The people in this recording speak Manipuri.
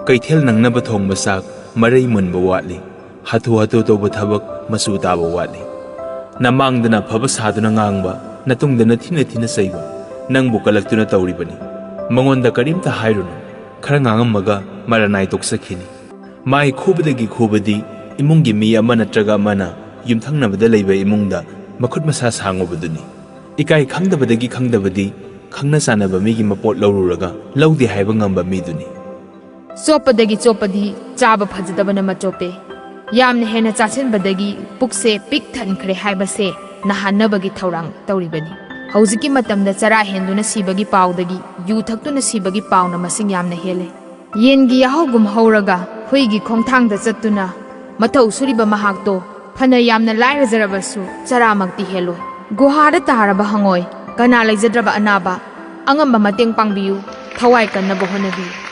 ꯀꯩꯊꯦꯜ ꯅꯪꯅꯕ ꯊꯣꯡꯕ ꯆꯥꯛ ꯃꯔꯩ ꯃꯨꯟꯕ ꯋꯥꯠꯂꯤ ꯍꯥꯊꯨ ꯍꯥꯊꯨ ꯇꯧꯕ ꯊꯕꯛ ꯃꯆꯨ ꯇꯥꯕ ꯋꯥꯠꯂꯤ ꯅꯃꯥꯡꯗꯅ ꯐꯕ ꯁꯥꯗꯨꯅ ꯉꯥꯡꯕ ꯅꯇꯨꯡꯗꯅ ꯊꯤꯅ ꯊꯤꯅ ꯆꯩꯕ ꯅꯪꯕꯨ ꯀꯜꯂꯛꯇꯨꯅ ꯇꯧꯔꯤꯕꯅꯤ ꯃꯉꯣꯟꯗ ꯀꯔꯤꯝꯇ ꯍꯥꯏꯔꯨꯅꯨ ꯈꯔ ꯉꯥꯡꯉꯝꯃꯒ ꯃꯔꯅꯥꯏ ꯇꯣꯛꯆꯈꯤꯅꯤ ꯃꯥꯏ ꯈꯨꯕꯗꯒꯤ ꯈꯨꯕꯗꯤ ꯏꯃꯨꯡꯒꯤ ꯃꯤ ꯑꯃ ꯅꯠꯇ꯭ꯔꯒ ꯑꯃꯅ ꯌꯨꯝꯊꯪꯅꯕꯗ ꯂꯩꯕ ꯏꯃꯨꯡꯗ ꯃꯈꯨꯠ ꯃꯁꯥ ꯁꯥꯡꯉꯨꯕꯗꯨꯅꯤ ꯏꯀꯥꯏ ꯈꯪꯗꯕꯗꯒꯤ ꯈꯪꯗꯕꯗꯤ ꯈꯪꯅ ꯆꯥꯟꯅꯕ ꯃꯤꯒꯤ ꯃꯄꯣꯠ ꯂꯧꯔꯨꯔꯒ ꯂꯧꯗꯦ ꯍꯥꯏꯕ ꯉꯝꯕ ꯃꯤꯗꯨꯅꯤ ꯆꯣꯞꯄꯗꯒꯤ ꯆꯣꯞꯄꯗꯤ ꯆꯥꯕ ꯐꯖꯗꯕꯅ ꯃꯆꯣꯞꯄꯦ ꯌꯥꯝꯅ ꯍꯦꯟꯅ ꯆꯥꯁꯤꯟꯕꯗꯒꯤ ꯄꯨꯛꯁꯦ ꯄꯤꯛ ꯊꯟꯈ꯭ꯔꯦ ꯍꯥꯏꯕꯁꯦ ꯅꯍꯥꯟꯅꯕꯒꯤ ꯊꯧꯔꯥꯡ ꯇꯧꯔꯤꯕꯅꯤ ꯍꯧꯖꯤꯛꯀꯤ ꯃꯇꯝꯗ ꯆꯔꯥ ꯍꯦꯟꯗꯨꯅ ꯁꯤꯕꯒꯤ ꯄꯥꯎꯗꯒꯤ ꯌꯨ ꯊꯛꯇꯨꯅ ꯁꯤꯕꯒꯤ ꯄꯥꯎꯅ ꯃꯁꯤꯡ ꯌꯥꯝꯅ ꯍꯦꯜꯂꯦ ꯌꯦꯟꯒꯤ ꯌꯥꯍꯧꯒꯨꯝ ꯍꯧꯔꯒ ꯍꯨꯏꯒꯤ ꯈꯣꯡꯊꯥꯡꯗ ꯆꯠꯇꯨꯅ ꯃꯊꯧ ꯁꯨꯔꯤꯕ ꯃꯍꯥꯛꯇꯣ ꯐꯅ ꯌꯥꯝꯅ ꯂꯥꯏꯔꯖꯔꯕꯁꯨ ꯆꯔꯥꯃꯛꯇꯤ ꯍꯦꯜꯂꯣꯏ ꯒꯨꯍꯥꯗ ꯇꯥꯔꯕ ꯍꯪꯉꯣꯏ ꯀꯅꯥ ꯂꯩꯖꯗ꯭ꯔꯕ ꯑꯅꯥꯕ ꯑꯉꯝꯕ ꯃꯇꯦꯡ ꯄꯥꯡꯕꯤꯌꯨ ꯊꯋꯥꯏ ꯀꯟꯅꯕ ꯍꯣꯠꯅꯕꯤꯌꯨ